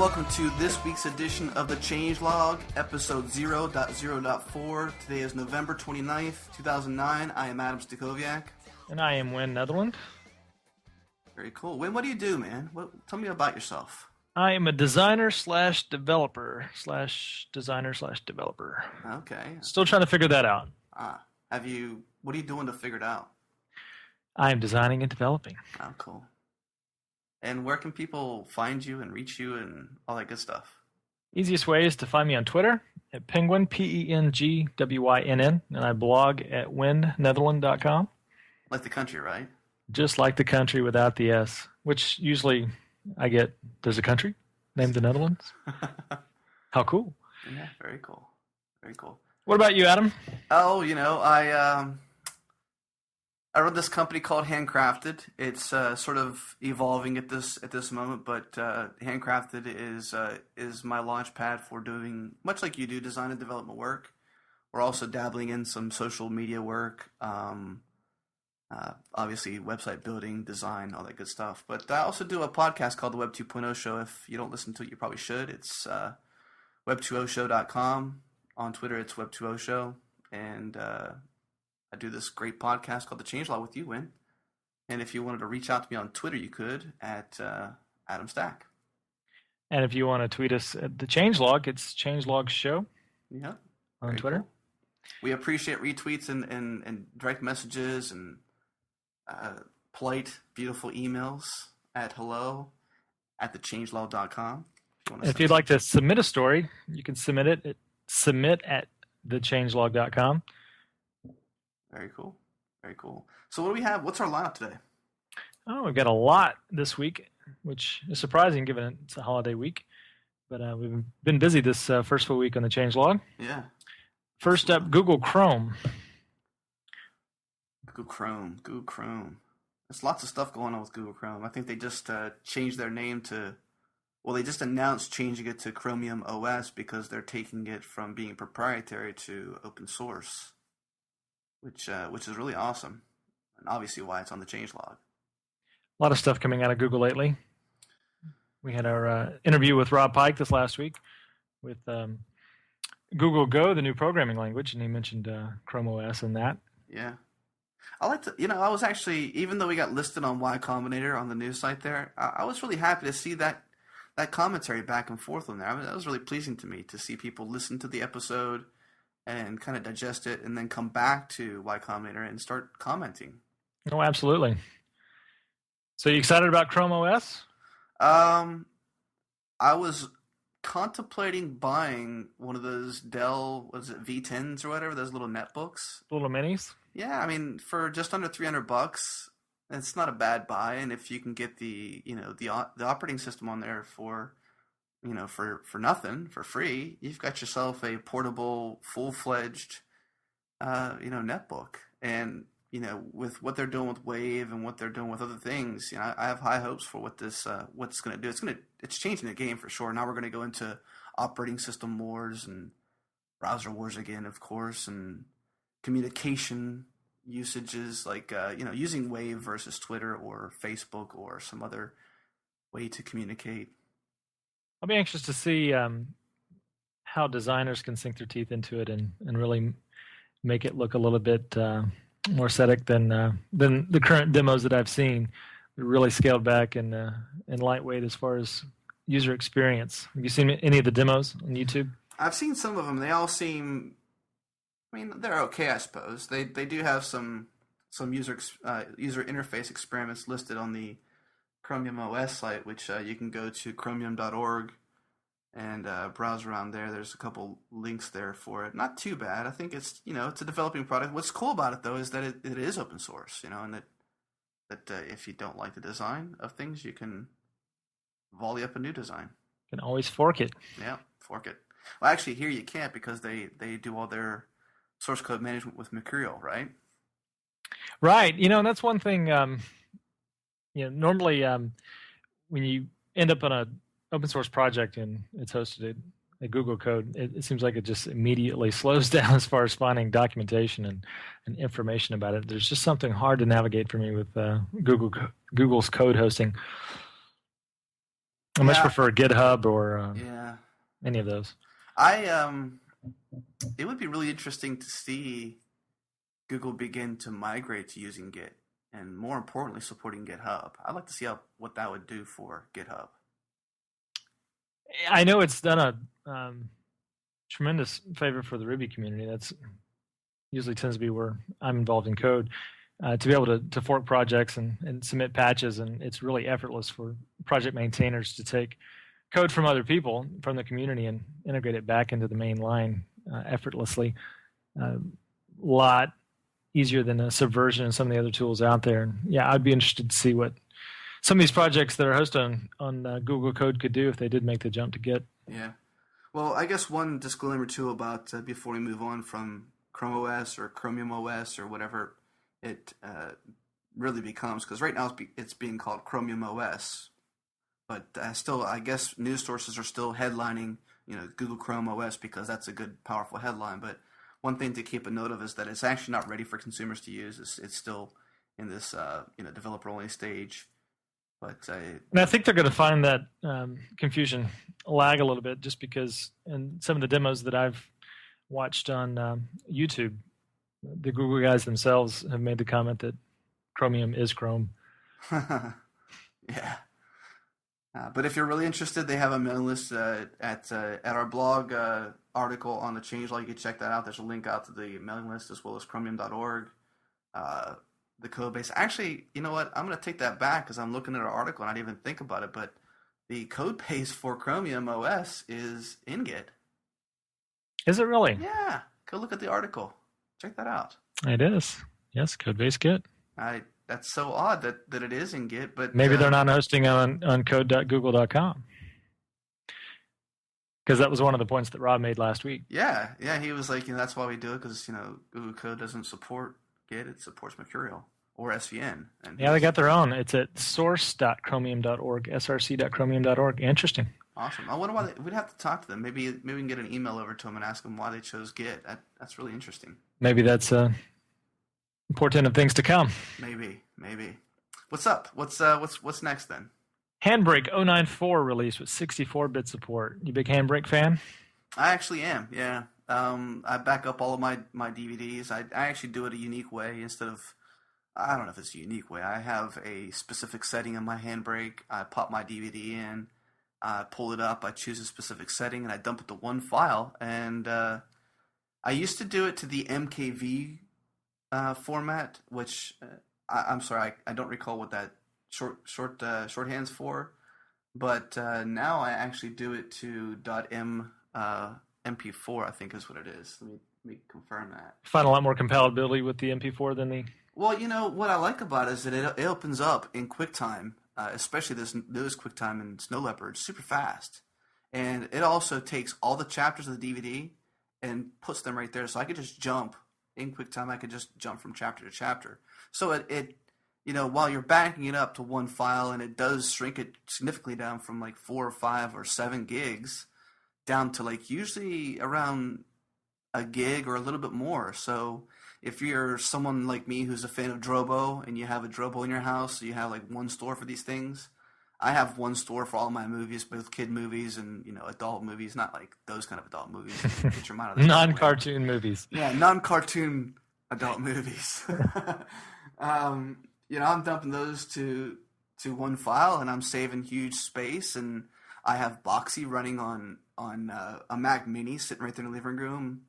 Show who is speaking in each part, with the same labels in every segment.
Speaker 1: welcome to this week's edition of the Changelog, episode 0.0.4. Today is November 29th, 2009. I am Adam Stachowiak.
Speaker 2: And I am Win Netherland.
Speaker 1: Very cool. Win, what do you do, man? Tell me about yourself.
Speaker 2: I am a designer/developer.
Speaker 1: Okay.
Speaker 2: Still trying to figure that out.
Speaker 1: What are you doing to figure it out?
Speaker 2: I am designing and developing.
Speaker 1: Oh, cool. And where can people find you and reach you and all that good stuff?
Speaker 2: Easiest way is to find me on Twitter at Penguin, PENGWYNN, and I blog at winnetherland.com.
Speaker 1: Like the country, right?
Speaker 2: Just like the country without the S, which usually I get, there's a country named the Netherlands. How cool.
Speaker 1: Yeah, very cool. Very cool.
Speaker 2: What about you, Adam?
Speaker 1: Oh, I run this company called Handcrafted. It's sort of evolving at this moment, but Handcrafted is my launch pad for doing, much like you do, design and development work. We're also dabbling in some social media work, obviously website building, design, all that good stuff. But I also do a podcast called the Web 2.0 Show. If you don't listen to it, you probably should. It's web20show.com. On Twitter, it's Web20 Show. And I do this great podcast called The Changelog with you, Win. And if you wanted to reach out to me on Twitter, you could at Adam Stack. And
Speaker 2: if you want to tweet us at The Changelog, it's Changelog Show.
Speaker 1: Yeah.
Speaker 2: On Twitter.
Speaker 1: Cool. We appreciate retweets and direct messages and polite, beautiful emails at hello@thechangelog.com.
Speaker 2: If you'd like to submit a story, you can submit it at submit@thechangelog.com.
Speaker 1: Very cool. Very cool. So what do we have? What's our lineup today?
Speaker 2: Oh, we've got a lot this week, which is surprising given it's a holiday week. But we've been busy this first full week on the Changelog.
Speaker 1: Yeah.
Speaker 2: First up, Google Chrome.
Speaker 1: Google Chrome. There's lots of stuff going on with Google Chrome. I think they just changed their name to... Well, they just announced changing it to Chromium OS because they're taking it from being proprietary to open source. Which is really awesome, and obviously why it's on the Changelog.
Speaker 2: A lot of stuff coming out of Google lately. We had our interview with Rob Pike this last week with Google Go, the new programming language, and he mentioned Chrome OS and that.
Speaker 1: Yeah. I like to, I was actually, even though we got listed on Y Combinator on the news site there, I was really happy to see that commentary back and forth on there. I mean, that was really pleasing to me to see people listen to the episode and kind of digest it, and then come back to Y Combinator and start commenting.
Speaker 2: Oh, absolutely. So you excited about Chrome OS?
Speaker 1: I was contemplating buying one of those Dell, V10s or whatever, those little netbooks.
Speaker 2: Little minis?
Speaker 1: Yeah, I mean, for just under $300, it's not a bad buy, and if you can get the operating system on there for nothing, for free, you've got yourself a portable, full-fledged, netbook. And, with what they're doing with Wave and what they're doing with other things, I have high hopes for what this, what's going to do. It's changing the game for sure. Now we're going to go into operating system wars and browser wars again, of course, and communication usages like, using Wave versus Twitter or Facebook or some other way to communicate.
Speaker 2: I'll be anxious to see how designers can sink their teeth into it and really make it look a little bit more aesthetic than the current demos that I've seen. They're really scaled back and lightweight as far as user experience. Have you seen any of the demos on YouTube?
Speaker 1: I've seen some of them. They all seem, they're okay, I suppose. They do have some user interface experiments listed on the Chromium OS site, which you can go to chromium.org and browse around there. There's a couple links there for it. Not too bad. I think it's it's a developing product. What's cool about it though is that it is open source, and that if you don't like the design of things, you can volley up a new design.
Speaker 2: You can always fork it.
Speaker 1: Yeah, fork it. Well, actually, here you can't because they do all their source code management with Mercurial, right?
Speaker 2: Right. And that's one thing. Normally when you end up on an open source project and it's hosted at Google Code, it seems like it just immediately slows down as far as finding documentation and information about it. There's just something hard to navigate for me with Google's code hosting. I much
Speaker 1: Yeah,
Speaker 2: prefer GitHub or
Speaker 1: yeah.
Speaker 2: any of those.
Speaker 1: I it would be really interesting to see Google begin to migrate to using Git, and more importantly, supporting GitHub. I'd like to see what that would do for GitHub.
Speaker 2: I know it's done a tremendous favor for the Ruby community. That's usually tends to be where I'm involved in code. To be able to fork projects and submit patches, and it's really effortless for project maintainers to take code from other people from the community and integrate it back into the main line effortlessly. A lot easier than a Subversion and some of the other tools out there. And yeah, I'd be interested to see what some of these projects that are hosted on Google Code could do if they did make the jump to Git.
Speaker 1: Yeah. Well, I guess one disclaimer too about before we move on from Chrome OS or Chromium OS or whatever it really becomes, because right now it's being called Chromium OS, but still, I guess news sources are still headlining, Google Chrome OS because that's a good, powerful headline. But one thing to keep a note of is that it's actually not ready for consumers to use. It's still in this developer only stage. But
Speaker 2: and I think they're going to find that confusion lag a little bit, just because in some of the demos that I've watched on YouTube, the Google guys themselves have made the comment that Chromium is Chrome.
Speaker 1: Yeah. But if you're really interested, they have a mailing list at our blog article on the changelog. You can check that out. There's a link out to the mailing list as well as chromium.org. The code base. Actually, you know what? I'm going to take that back because I'm looking at our article and I didn't even think about it. But the code base for Chromium OS is in Git.
Speaker 2: Is it really?
Speaker 1: Yeah. Go look at the article. Check that out.
Speaker 2: It is. Yes, code base Git.
Speaker 1: That's so odd that it is in Git, but
Speaker 2: maybe they're not hosting on code.google.com. Because that was one of the points that Rob made last week.
Speaker 1: Yeah, he was like, that's why we do it, because Google Code doesn't support Git; it supports Mercurial or SVN. And
Speaker 2: yeah, they got their own. It's at source.chromium.org, src.chromium.org. Interesting.
Speaker 1: Awesome. I wonder why we'd have to talk to them. Maybe we can get an email over to them and ask them why they chose Git. That's really interesting.
Speaker 2: Maybe that's a portent of things to come.
Speaker 1: Maybe. What's up? What's next then?
Speaker 2: Handbrake 094 release with 64-bit support. You big Handbrake fan?
Speaker 1: I actually am. Yeah. I back up all of my DVDs. I actually do it a unique way instead of. I don't know if it's a unique way. I have a specific setting in my Handbrake. I pop my DVD in. I pull it up. I choose a specific setting and I dump it to one file. And I used to do it to the MKV format, which I'm sorry, I don't recall what that shorthand's for, but now I actually do it to .mp4, I think is what it is. Let me confirm that.
Speaker 2: Find a lot more compatibility with the MP4 than the.
Speaker 1: Well, what I like about it is that it opens up in QuickTime, especially this newest QuickTime in Snow Leopard, super fast, and it also takes all the chapters of the DVD and puts them right there, so I could just jump. In QuickTime, I could just jump from chapter to chapter. So it while you're backing it up to one file, and it does shrink it significantly down from like 4 or 5 or 7 gigs down to like usually around a gig or a little bit more. So if you're someone like me who's a fan of Drobo and you have a Drobo in your house, so you have like one store for these things. I have one store for all my movies, both kid movies and adult movies, not like those kind of adult movies. Get your mind out of
Speaker 2: non-cartoon movies.
Speaker 1: Yeah, non-cartoon adult movies. I'm dumping those to one file, and I'm saving huge space. And I have Boxy running on a Mac Mini sitting right there in the living room.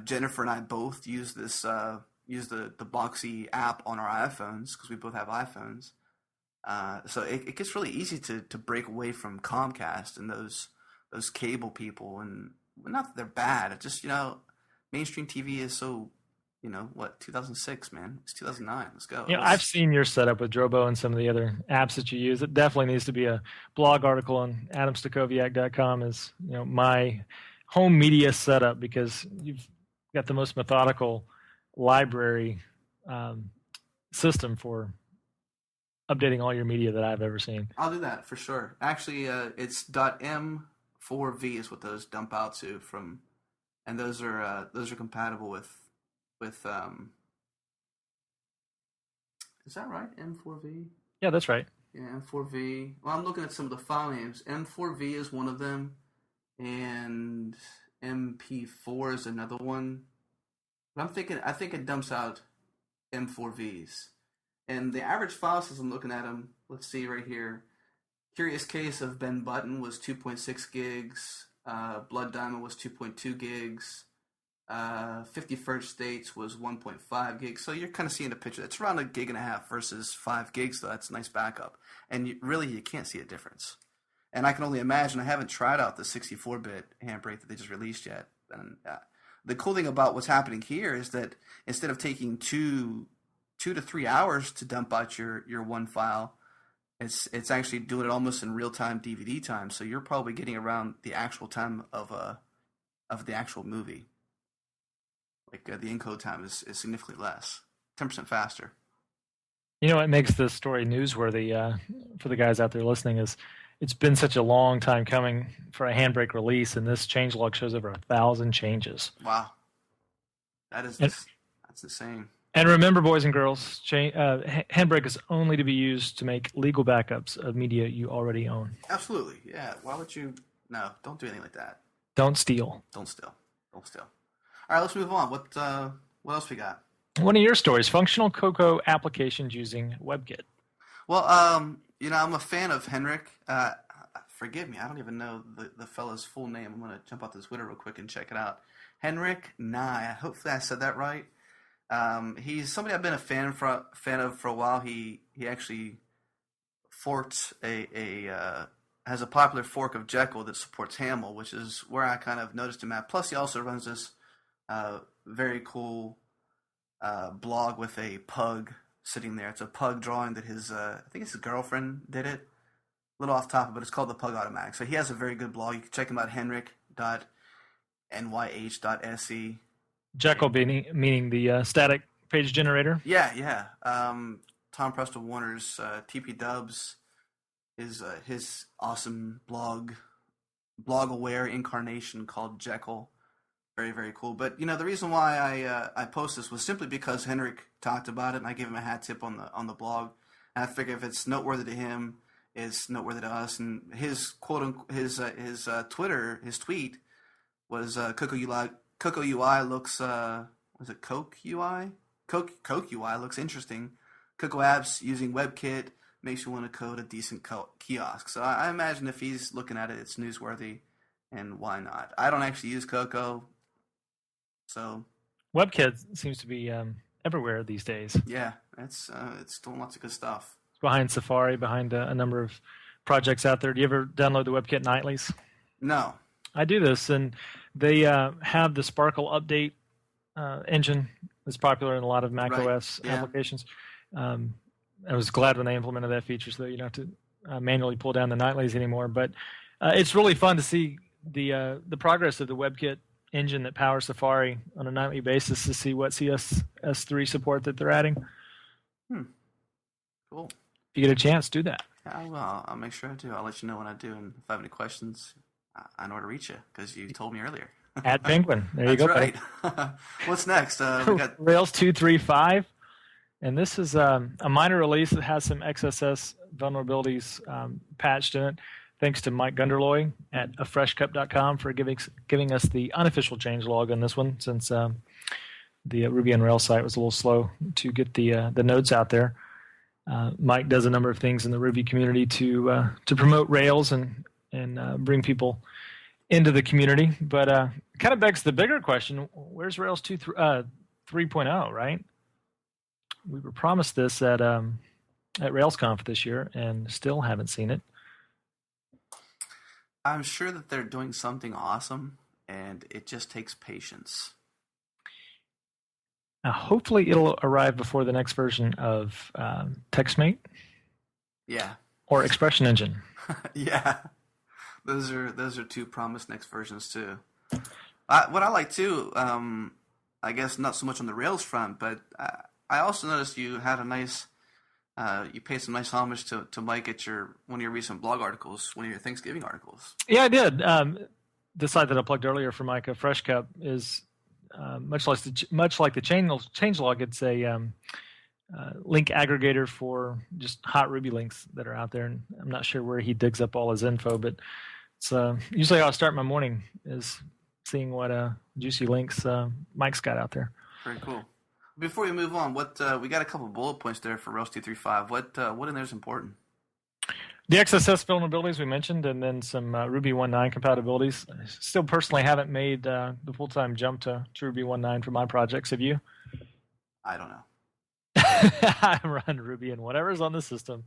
Speaker 1: Jennifer and I both use the Boxy app on our iPhones because we both have iPhones. So it gets really easy to break away from Comcast and those cable people, and not that they're bad. It's just mainstream TV is so 2006, man. It's 2009. Let's go.
Speaker 2: I've seen your setup with Drobo and some of the other apps that you use. It definitely needs to be a blog article on adamstacoviak.com as my home media setup, because you've got the most methodical library system for updating all your media that I've ever seen.
Speaker 1: I'll do that for sure. Actually, it's .m4v is what those dump out to from, and those are compatible with is that right? M4v?
Speaker 2: Yeah, that's right.
Speaker 1: Yeah, M4V. Well, I'm looking at some of the file names. M4V is one of them, and MP4 is another one. But I think it dumps out M4Vs. And the average file size, I'm looking at them, let's see right here. Curious Case of Ben Button was 2.6 gigs. Blood Diamond was 2.2 gigs. 51st States was 1.5 gigs. So you're kind of seeing a picture. It's around a gig and a half versus 5 gigs, so that's a nice backup. And you can't see a difference. And I can only imagine, I haven't tried out the 64-bit Handbrake that they just released yet. And the cool thing about what's happening here is that instead of taking 2 to 3 hours to dump out your one file, it's actually doing it almost in real time DVD time. So you're probably getting around the actual time of the actual movie. Like the encode time is significantly less, 10% faster.
Speaker 2: You know what makes this story newsworthy for the guys out there listening is it's been such a long time coming for a Handbrake release, and this changelog shows over 1,000 changes.
Speaker 1: Wow, that's insane.
Speaker 2: And remember, boys and girls, Handbrake is only to be used to make legal backups of media you already own.
Speaker 1: Absolutely, yeah. Why would you? No, don't do anything like that.
Speaker 2: Don't steal.
Speaker 1: Don't steal. All right, let's move on. What else we got?
Speaker 2: One of your stories: functional Cocoa applications using WebKit.
Speaker 1: Well, I'm a fan of Henrik. Forgive me, I don't even know the fellow's full name. I'm gonna jump out the Twitter real quick and check it out. Henrik Nye. Hopefully, I said that right. He's somebody I've been a fan of for a while. He actually forked has a popular fork of Jekyll that supports Haml, which is where I kind of noticed him at. Plus, he also runs this very cool blog with a pug sitting there. It's a pug drawing that I think his girlfriend did it. A little off topic, but it's called the Pug Automatic. So he has a very good blog. You can check him out, henrik.nyh.se.
Speaker 2: Jekyll meaning the static page generator?
Speaker 1: Yeah. Tom Preston Warner's TP Dubs is his awesome blog-aware incarnation called Jekyll. Very, very cool. But, the reason why I post this was simply because Henrik talked about it, and I gave him a hat tip on the blog. And I figure if it's noteworthy to him, it's noteworthy to us. And his tweet was Cocoa UI looks was it Coke UI? Coke UI looks interesting. Cocoa apps using WebKit makes you want to code a decent kiosk. So I imagine if he's looking at it, it's newsworthy, and why not? I don't actually use Cocoa, so
Speaker 2: WebKit seems to be everywhere these days.
Speaker 1: Yeah, it's doing lots of good stuff.
Speaker 2: It's behind Safari, behind a number of projects out there. Do you ever download the WebKit nightlies?
Speaker 1: No.
Speaker 2: I do this, and they have the Sparkle update engine that's popular in a lot of Mac OS applications. I was glad when they implemented that feature so that you don't have to manually pull down the nightlies anymore. But it's really fun to see the progress of the WebKit engine that powers Safari on a nightly basis to see what CSS3 support that they're adding.
Speaker 1: Cool.
Speaker 2: If you get a chance, do that.
Speaker 1: Yeah, well, I'll make sure I do. I'll let you know when I do, and if I have any questions, I know where to reach you because you told me earlier.
Speaker 2: At Penguin. There you go.
Speaker 1: That's right. What's next? We got
Speaker 2: Rails 2.3.5, and this is a minor release that has some XSS vulnerabilities patched in it. Thanks to Mike Gunderloy at afreshcup.com for giving us the unofficial changelog on this one, since the Ruby on Rails site was a little slow to get the nodes out there. Mike does a number of things in the Ruby community to promote Rails and bring people into the community, but kind of begs the bigger question: where's Rails 3.0? Right? We were promised this at RailsConf this year, and still haven't seen it.
Speaker 1: I'm sure that they're doing something awesome, and it just takes patience.
Speaker 2: Hopefully, it'll arrive before the next version of TextMate.
Speaker 1: Yeah.
Speaker 2: Or Expression Engine.
Speaker 1: Yeah. Those are two promised next versions too. What I like too, I guess not so much on the Rails front, but I also noticed you had a nice, you paid some nice homage to Mike at one of your recent blog articles, one of your Thanksgiving articles.
Speaker 2: Yeah, I did. The site that I plugged earlier for Mike, Fresh Cup, is much like the changelog. It's link aggregator for just hot Ruby links that are out there. And I'm not sure where he digs up all his info, but it's usually how I start my morning is seeing what juicy links Mike's got out there.
Speaker 1: Very cool. Before we move on, what we got a couple bullet points there for ROaR 235. What in there is important?
Speaker 2: The XSS vulnerabilities we mentioned, and then some Ruby 1.9 compatibilities. I still personally haven't made the full-time jump to Ruby 1.9 for my projects. Have you?
Speaker 1: I don't know.
Speaker 2: I run Ruby, and whatever's on the system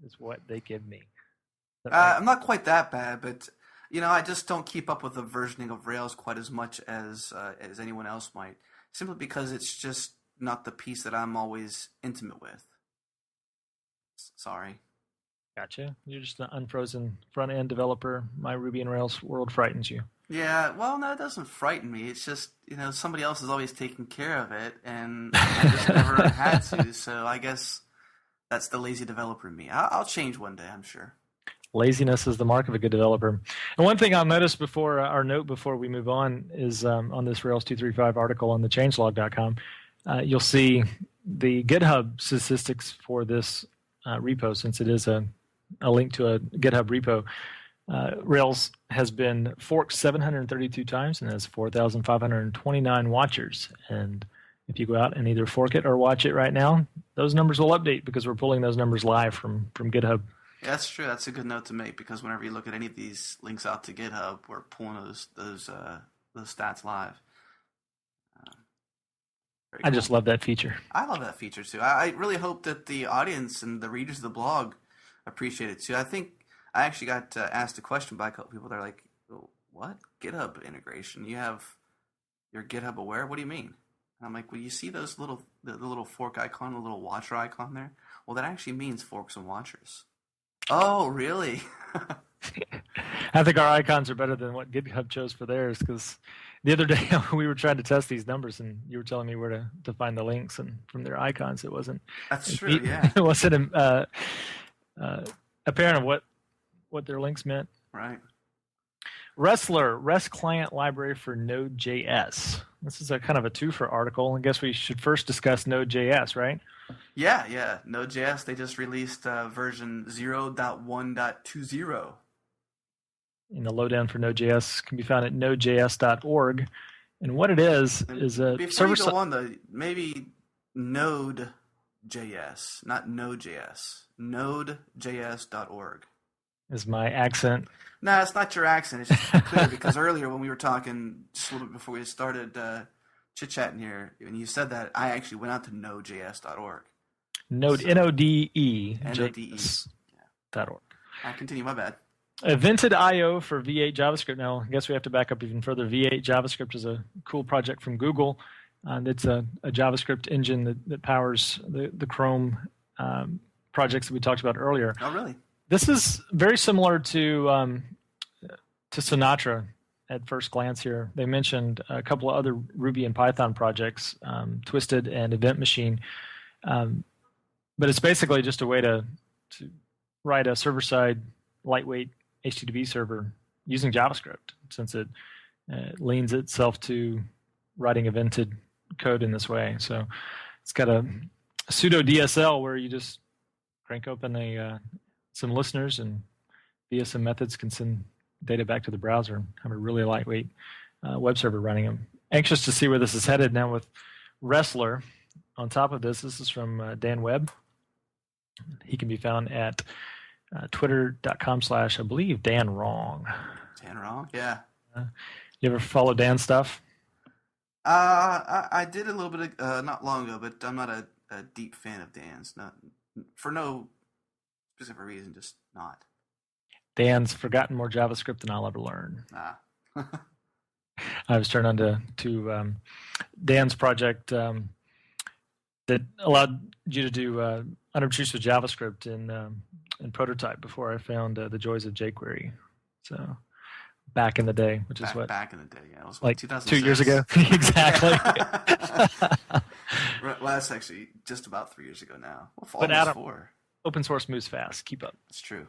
Speaker 2: is what they give me.
Speaker 1: I'm not quite that bad, but I just don't keep up with the versioning of Rails quite as much as anyone else might, simply because it's just not the piece that I'm always intimate with. Sorry.
Speaker 2: Gotcha. You're just an unfrozen front-end developer. My Ruby and Rails world frightens you.
Speaker 1: Yeah, well, no, it doesn't frighten me. It's just, somebody else is always taking care of it, and I just never had to. So I guess that's the lazy developer in me. I'll change one day, I'm sure.
Speaker 2: Laziness is the mark of a good developer. And one thing I'll notice before we move on is on this Rails 235 article on the changelog.com, you'll see the GitHub statistics for this repo, since it is a link to a GitHub repo. Rails has been forked 732 times and has 4,529 watchers. And if you go out and either fork it or watch it right now, those numbers will update because we're pulling those numbers live from GitHub.
Speaker 1: Yeah, that's true. That's a good note to make, because whenever you look at any of these links out to GitHub, we're pulling those stats live.
Speaker 2: I just love that feature.
Speaker 1: I love that feature too. I really hope that the audience and the readers of the blog appreciate it too. I think I actually got asked a question by a couple people. They're like, "What GitHub integration? You have your GitHub aware? What do you mean?" And I'm like, "Well, you see those the little fork icon, the little watcher icon there? Well, that actually means forks and watchers." Oh, really?
Speaker 2: I think our icons are better than what GitHub chose for theirs, because the other day we were trying to test these numbers, and you were telling me where to find the links, and from their icons, it wasn't.
Speaker 1: That's true. Yeah.
Speaker 2: It wasn't apparent of what their links meant.
Speaker 1: Right.
Speaker 2: Wrestler, REST client library for Node.js. This is a kind of a twofer article. I guess we should first discuss Node.js, right?
Speaker 1: Yeah. Node.js, they just released version 0.1.20.
Speaker 2: And the lowdown for Node.js can be found at nodejs.org. And what it is a
Speaker 1: before you go on, maybe Node.js, not Node.js. Nodejs.org.
Speaker 2: Is my accent.
Speaker 1: No, it's not your accent. It's just clear, because earlier when we were talking, just a little bit before we started chit-chatting here, when you said that, I actually went out to nodejs.org.
Speaker 2: Node,
Speaker 1: So,
Speaker 2: N-O-D-E.
Speaker 1: N-O-D-E.
Speaker 2: .org.
Speaker 1: I continue, my bad.
Speaker 2: Evented IO for V8 JavaScript. Now, I guess we have to back up even further. V8 JavaScript is a cool project from Google. It's a JavaScript engine that powers the Chrome projects that we talked about earlier.
Speaker 1: Oh, really?
Speaker 2: This is very similar to Sinatra at first glance here. They mentioned a couple of other Ruby and Python projects, Twisted and Event Machine. But it's basically just a way to write a server-side lightweight HTTP server using JavaScript, since it leans itself to writing evented code in this way. So it's got a pseudo DSL where you just crank open some listeners, and via some methods can send data back to the browser, have a really lightweight web server running. I'm anxious to see where this is headed now with Wrestler. On top of this is from Dan Webb. He can be found at twitter.com/ I believe Dan Wrong.
Speaker 1: Dan Wrong? Yeah.
Speaker 2: You ever follow Dan's stuff?
Speaker 1: I did a little bit not long ago, but I'm not a deep fan of Dan's. Not for no specific reason, just not.
Speaker 2: Dan's forgotten more JavaScript than I'll ever learn. I was turned on to Dan's project that allowed you to do unobtrusive JavaScript in Prototype before I found the joys of jQuery. So back in the day, which is what?
Speaker 1: Back in the day, yeah. It was
Speaker 2: like
Speaker 1: 2006.
Speaker 2: 2 years ago. Exactly.
Speaker 1: Well, that's actually just about 3 years ago now. Well,
Speaker 2: But Adam,
Speaker 1: 4.
Speaker 2: Open source moves fast. Keep up.
Speaker 1: It's true.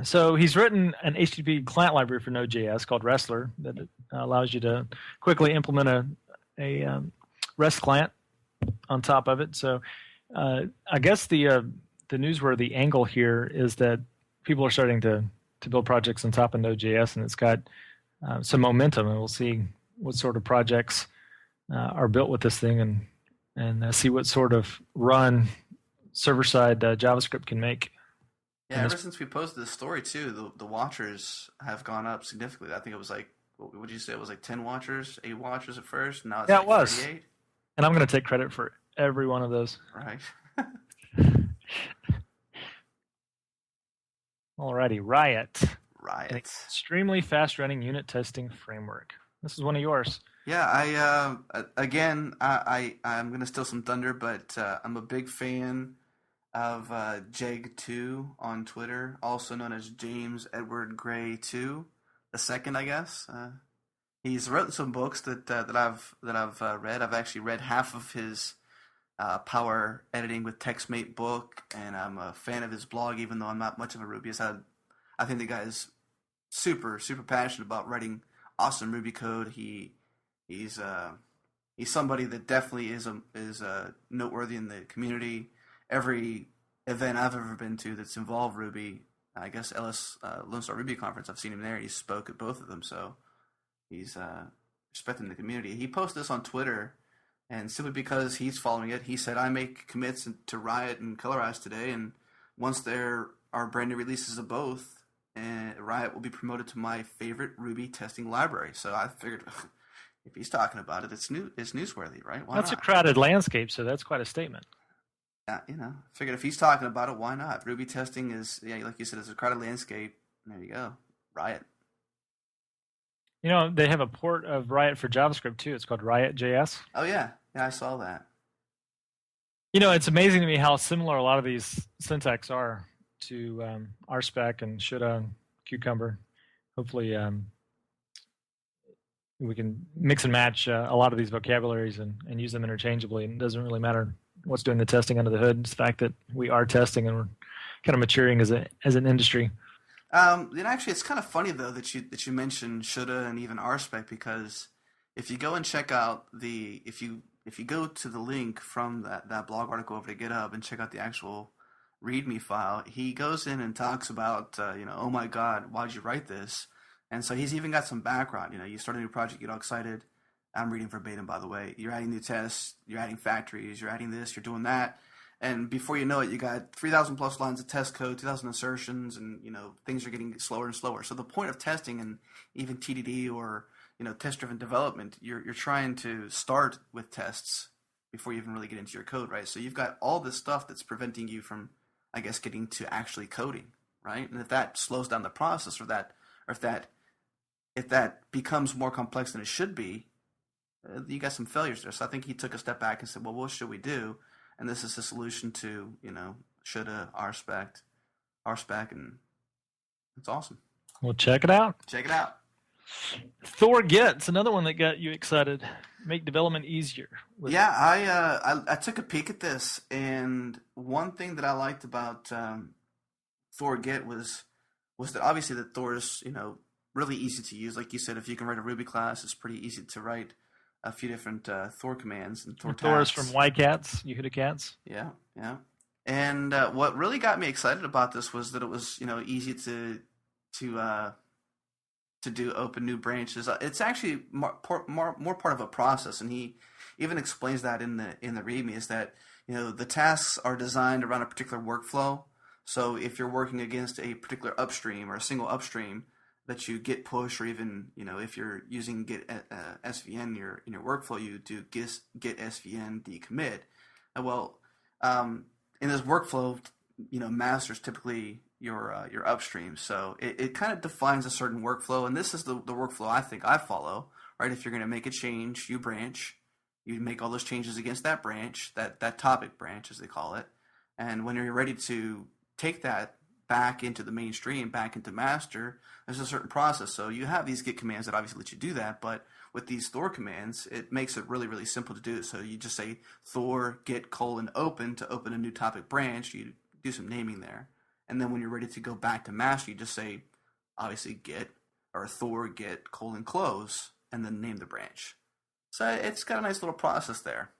Speaker 2: So he's written an HTTP client library for Node.js called Wrestler that allows you to quickly implement a REST client on top of it. So I guess the newsworthy angle here is that people are starting to build projects on top of Node.js, and it's got some momentum, and we'll see what sort of projects are built with this thing, and see what sort of run server-side JavaScript can make.
Speaker 1: Yeah, ever since we posted this story too, the watchers have gone up significantly. I think it was like, what would you say? It was like 10 watchers, 8 watchers at first. Now it's
Speaker 2: Yeah,
Speaker 1: like
Speaker 2: it was.
Speaker 1: 38.
Speaker 2: And I'm going to take credit for every one of those.
Speaker 1: Right.
Speaker 2: Alrighty, Riot. An
Speaker 1: Riot.
Speaker 2: extremely fast-running unit testing framework. This is one of yours.
Speaker 1: Yeah, I'm gonna steal some thunder, but I'm a big fan of Jeg2 on Twitter, also known as James Edward Gray 2, the second, I guess. He's written some books that I've read. I've actually read half of his Power Editing with TextMate book, and I'm a fan of his blog, even though I'm not much of a Rubyist. I think the guy is super passionate about writing awesome Ruby code. He's somebody that definitely is noteworthy in the community. Every event I've ever been to that's involved Ruby, I guess LS Lone Star Ruby Conference, I've seen him there. He spoke at both of them, so he's respecting the community. He posted this on Twitter, and simply because he's following it, he said, "I make commits to Riot and Colorize today, and once there are brand new releases of both, and Riot will be promoted to my favorite Ruby testing library." So I figured, if he's talking about it, it's newsworthy, right? Why
Speaker 2: That's
Speaker 1: not?
Speaker 2: a crowded landscape, so that's quite a statement.
Speaker 1: Yeah, figured if he's talking about it, why not? Ruby testing is, like you said, it's a crowded landscape. There you go, Riot.
Speaker 2: They have a port of Riot for JavaScript too. It's called Riot.js.
Speaker 1: Oh yeah, I saw that.
Speaker 2: It's amazing to me how similar a lot of these syntax are to RSpec and shoulda and Cucumber. Hopefully, we can mix and match a lot of these vocabularies and use them interchangeably. And it doesn't really matter what's doing the testing under the hood. It's the fact that we are testing and we're kind of maturing as an industry.
Speaker 1: Actually, it's kind of funny though that you mentioned shoulda and even RSpec, because if you go and check out if you go to the link from that blog article over to GitHub and check out the actual README file, he goes in and talks about oh my God, why'd you write this? And so he's even got some background. You start a new project, you get all excited. I'm reading verbatim, by the way. You're adding new tests, you're adding factories, you're adding this, you're doing that. And before you know it, you got 3,000 plus lines of test code, 2,000 assertions, and things are getting slower and slower. So the point of testing, and even TDD or test-driven development, you're trying to start with tests before you even really get into your code, right? So you've got all this stuff that's preventing you from, I guess, getting to actually coding, right? And if that slows down the process, or if that becomes more complex than it should be, you got some failures there. So I think he took a step back and said, well, what should we do? And this is the solution to, shoulda, RSpec, and it's awesome.
Speaker 2: Well, check it out.
Speaker 1: Check it out.
Speaker 2: Thor Gets, another one that got you excited. Make development easier.
Speaker 1: Yeah, I took a peek at this, and one thing that I liked about Thor Get was that obviously that Thor is, really easy to use. Like you said, if you can write a Ruby class, it's pretty easy to write a few different Thor commands and Thor tasks.
Speaker 2: Thor is from YCats, Yehuda Cats.
Speaker 1: Yeah. And what really got me excited about this was that it was, easy to do open new branches. It's actually more part of a process, and he even explains that in the README, is that the tasks are designed around a particular workflow. So if you're working against a particular upstream or a single upstream that you git push, or even if you're using git svn in your workflow, you do git svn decommit. In this workflow, master's typically your upstream, so it kind of defines a certain workflow, and this is the workflow I think I follow. Right, if you're going to make a change, you branch, you make all those changes against that branch, that topic branch as they call it, and when you're ready to take that back into the mainstream, back into master, there's a certain process. So you have these git commands that obviously let you do that, but with these Thor commands, it makes it really, really simple to do. So you just say Thor git : open to open a new topic branch. You do some naming there. And then when you're ready to go back to master, you just say, obviously, git or Thor git : close, and then name the branch. So it's got a nice little process there.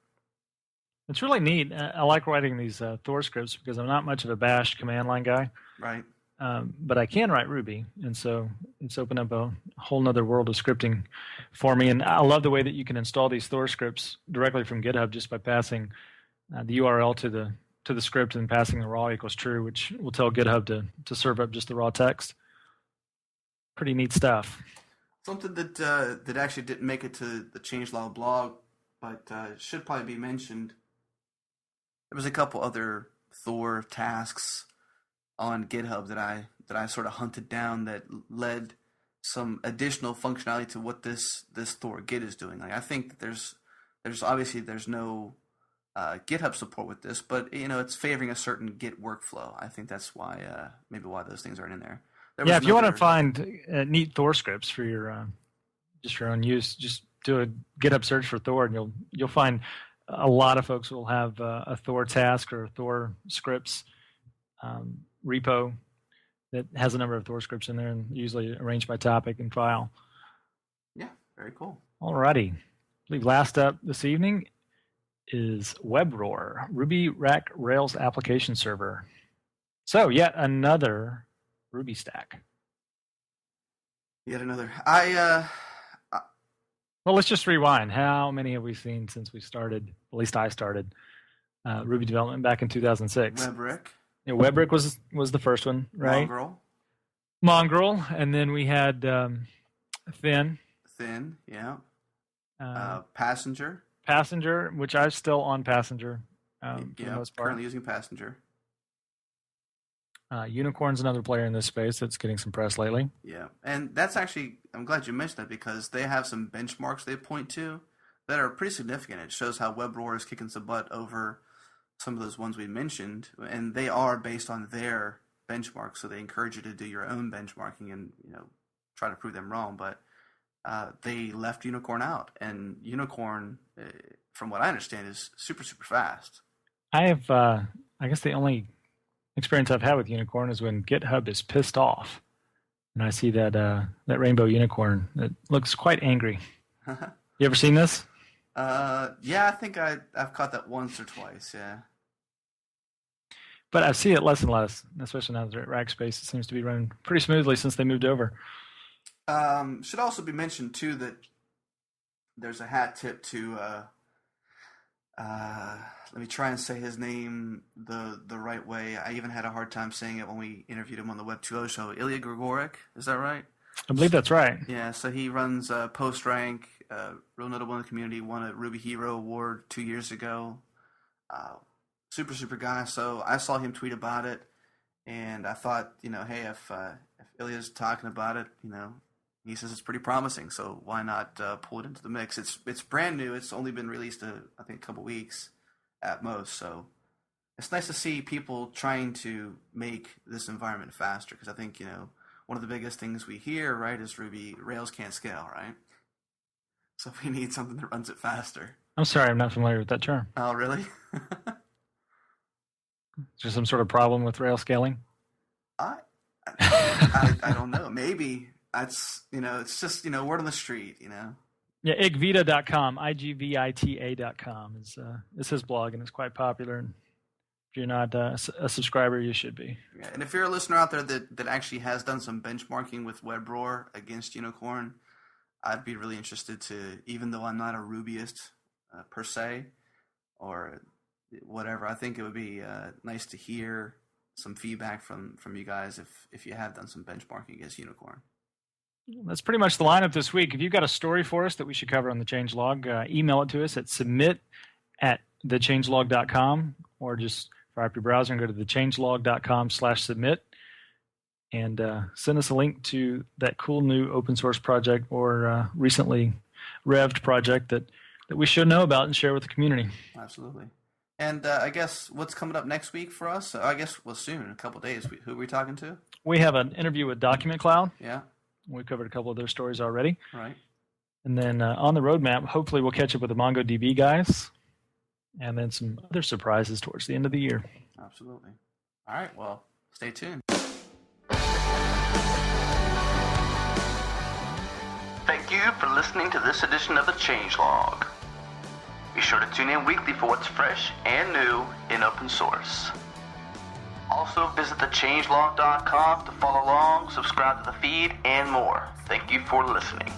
Speaker 2: It's really neat. I like writing these Thor scripts because I'm not much of a bash command line guy.
Speaker 1: Right.
Speaker 2: But I can write Ruby, and so it's opened up a whole nother world of scripting for me. And I love the way that you can install these Thor scripts directly from GitHub just by passing the URL to the script and passing the raw equals true, which will tell GitHub to serve up just the raw text. Pretty neat stuff.
Speaker 1: Something that actually didn't make it to the changelog blog, but should probably be mentioned. There was a couple other Thor tasks on GitHub that I sort of hunted down that led some additional functionality to what this Thor Git is doing. Like I think that there's obviously there's no GitHub support with this, but it's favoring a certain Git workflow. I think that's why maybe why those things aren't in there.
Speaker 2: If you want to find neat Thor scripts for your just your own use, just do a GitHub search for Thor, and you'll find a lot of folks will have a Thor task or a Thor scripts repo that has a number of Thor scripts in there, and usually arranged by topic and file.
Speaker 1: Yeah, very cool.
Speaker 2: Alrighty, I believe last up this evening is ROaR, Ruby Rack Rails Application Server. So yet another Ruby stack.
Speaker 1: Yet another.
Speaker 2: Well, let's just rewind. How many have we seen since we started? At least I started Ruby development back in 2006.
Speaker 1: WebRick.
Speaker 2: Yeah, WebRick was the first one, right? Mongrel, and then we had Thin.
Speaker 1: Thin, yeah. Passenger.
Speaker 2: Passenger, which I'm still on Passenger. For the most part.
Speaker 1: Currently using Passenger.
Speaker 2: Unicorn's another player in this space that's getting some press lately.
Speaker 1: Yeah, and that's actually, I'm glad you mentioned that because they have some benchmarks they point to that are pretty significant. It shows how ROaR is kicking some butt over some of those ones we mentioned, and they are based on their benchmarks, so they encourage you to do your own benchmarking and try to prove them wrong. But they left Unicorn out, and Unicorn, from what I understand, is super, super fast.
Speaker 2: I have, I guess the only experience I've had with Unicorn is when GitHub is pissed off, and I see that rainbow unicorn that looks quite angry. You ever seen this?
Speaker 1: Yeah, I think I've caught that once or twice. Yeah,
Speaker 2: but I see it less and less, especially now that they're at Rackspace. It seems to be running pretty smoothly since they moved over.
Speaker 1: Should also be mentioned too that there's a hat tip to let me try and say his name the right way. I even had a hard time saying it when we interviewed him on the Web 2.0 show. Ilya Grigorik, is that right?
Speaker 2: I believe that's right.
Speaker 1: Yeah, so he runs PostRank, real notable in the community, won a Ruby Hero Award 2 years ago. Super, super guy. So I saw him tweet about it, and I thought, hey, if Ilya's talking about it, he says it's pretty promising, so why not pull it into the mix? It's brand new. It's only been released, I think, a couple weeks at most. So it's nice to see people trying to make this environment faster, because I think, one of the biggest things we hear, right, is Ruby Rails can't scale, right? So we need something that runs it faster.
Speaker 2: I'm sorry, I'm not familiar with that term.
Speaker 1: Oh, really?
Speaker 2: Is there some sort of problem with Rails scaling?
Speaker 1: I don't know. Maybe. That's, it's just, word on the street,
Speaker 2: Yeah, igvita.com, igvita.com is his blog, and it's quite popular. And if you're not a subscriber, you should be.
Speaker 1: Yeah, and if you're a listener out there that actually has done some benchmarking with ROaR against Unicorn, I'd be really interested to, even though I'm not a Rubyist per se, or whatever, I think it would be nice to hear some feedback from you guys if you have done some benchmarking against Unicorn.
Speaker 2: That's pretty much the lineup this week. If you've got a story for us that we should cover on the changelog, email it to us at submit@thechangelog.com, or just fire up your browser and go to thechangelog.com/submit and send us a link to that cool new open source project or recently revved project that we should know about and share with the community.
Speaker 1: Absolutely. And I guess what's coming up next week for us? I guess, soon, in a couple of days. Who are we talking to?
Speaker 2: We have an interview with Document Cloud.
Speaker 1: Yeah.
Speaker 2: We covered a couple of their stories already.
Speaker 1: Right.
Speaker 2: And then on the roadmap, hopefully we'll catch up with the MongoDB guys, and then some other surprises towards the end of the year.
Speaker 1: Absolutely. All right. Well, stay tuned. Thank you for listening to this edition of the Changelog. Be sure to tune in weekly for what's fresh and new in open source. Also, visit thechangelog.com to follow along, subscribe to the feed, and more. Thank you for listening.